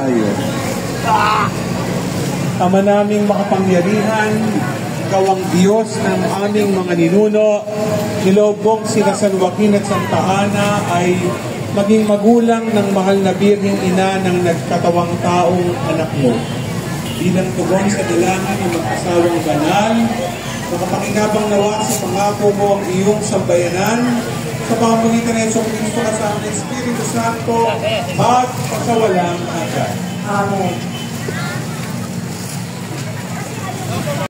tayo. Ama naming makapangyarihan, Ikaw ang Diyos ng aming mga ninuno, niloob mong sina San Joaquin at Santa Ana ay maging magulang ng mahal na Birheng Ina ng nagkatawang taong anak mo. Bilang tugon sa dalangin ng mag-asawang banal, makapakinabang nawa sa pangako mo ang iyong sambayanan, sa pamamagitan ng Yesong Kristo kasama ng Espiritu Santo, at pagkawalang hanggan. Amen.